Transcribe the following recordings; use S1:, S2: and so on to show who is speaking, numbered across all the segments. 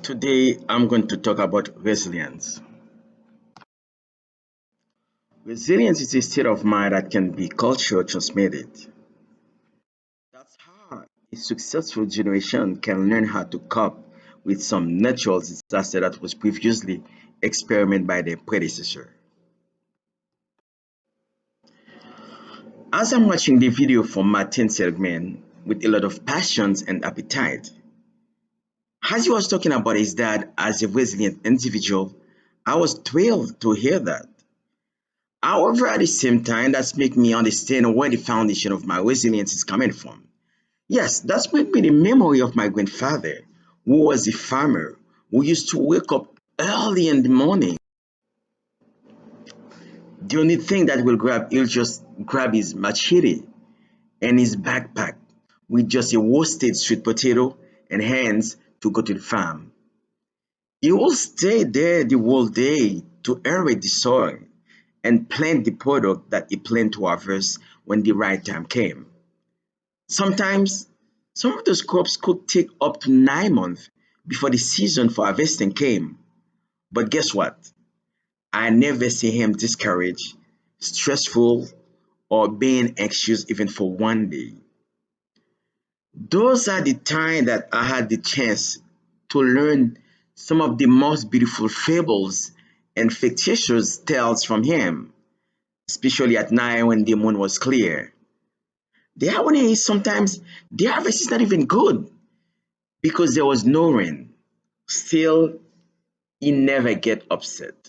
S1: Today, I'm going to talk about resilience. Resilience is a state of mind that can be culture transmitted. That's how a successful generation can learn how to cope with some natural disaster that was previously experimented by their predecessor. As I'm watching the video from Martin Seligman with a lot of passions and appetite, as he was talking about his dad as a resilient individual, I was thrilled to hear that. However, at the same time, that's make me understand where the foundation of my resilience is coming from. Yes, that's made me the memory of my grandfather, who was a farmer, who used to wake up early in the morning. The only thing that he'll just grab his machete and his backpack with just a roasted sweet potato and hands to go to the farm. He will stay there the whole day to aerate the soil and plant the product that he planned to harvest when the right time came. Sometimes, some of those crops could take up to 9 months before the season for harvesting came. But guess what? I never see him discouraged, stressful, or being anxious even for one day. Those are the times that I had the chance to learn some of the most beautiful fables and fictitious tales from him, especially at night when the moon was clear. The irony is sometimes the harvest is not even good because there was no rain. Still, he never get upset.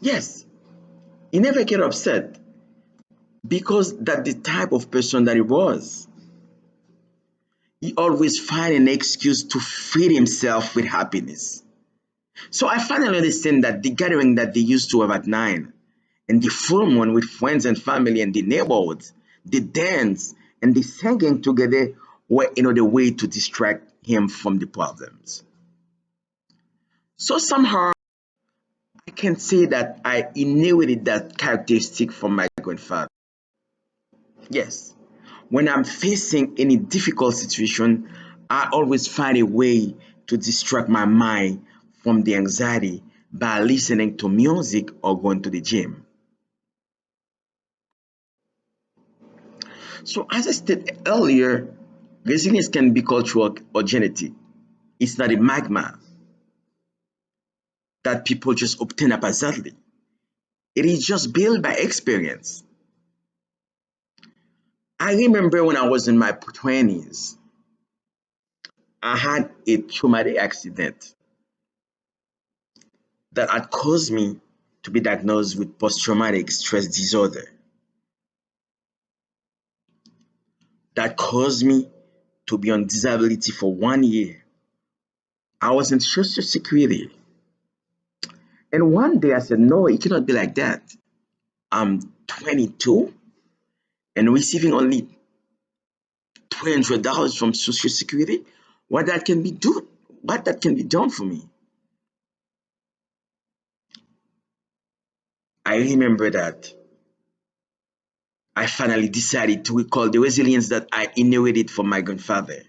S1: Yes, he never get upset because that the type of person that he was. He always find an excuse to feed himself with happiness. So I finally understand that the gathering that they used to have at nine, and the full moon with friends and family and the neighborhoods, the dance and the singing together were another way to distract him from the problems. So somehow I can say that I inherited that characteristic from my grandfather. Yes, when I'm facing any difficult situation, I always find a way to distract my mind from the anxiety by listening to music or going to the gym. So, as I stated earlier, resilience can be cultural or genetic. It's not a magma that people just obtain haphazardly. It is just built by experience. I remember when I was in my 20s, I had a traumatic accident that had caused me to be diagnosed with post-traumatic stress disorder, that caused me to be on disability for 1 year. I was in social security. And one day I said, no, it cannot be like that. I'm 22 and receiving only $300 from social security. What that can be done for me. I remember that I finally decided to recall the resilience that I inherited from my grandfather.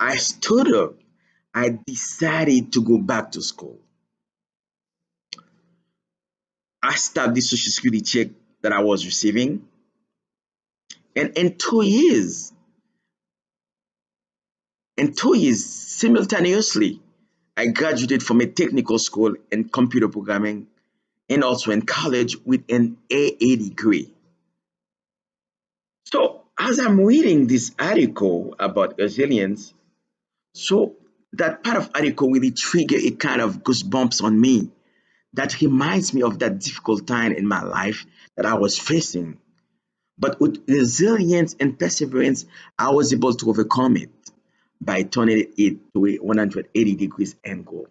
S1: I stood up. I decided to go back to school. I stopped the social security check that I was receiving. And in 2 years, simultaneously, I graduated from a technical school in computer programming and also in college with an AA degree. So, as I'm reading this article about resilience, so that part of article really trigger a kind of goosebumps on me that reminds me of that difficult time in my life that I was facing. But with resilience and perseverance, I was able to overcome it by turning it to a 180 degrees angle.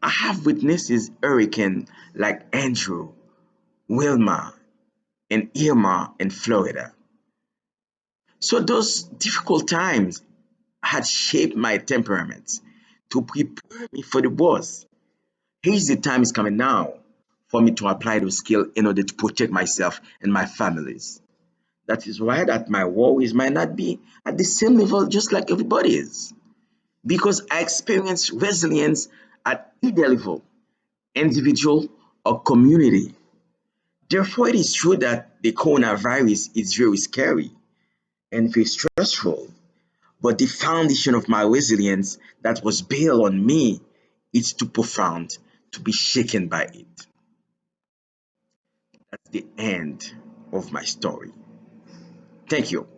S1: I have witnesses hurricane like Andrew, Wilma, and Irma in Florida. So those difficult times had shaped my temperament to prepare me for the worst. Here's the time is coming now for me to apply those skills in order to protect myself and my families. That is why that my worries might not be at the same level just like everybody is. Because I experience resilience at either level, individual or community. Therefore, it is true that the coronavirus is very scary and very stressful. But the foundation of my resilience that was built on me is too profound to be shaken by it. That's the end of my story. Thank you.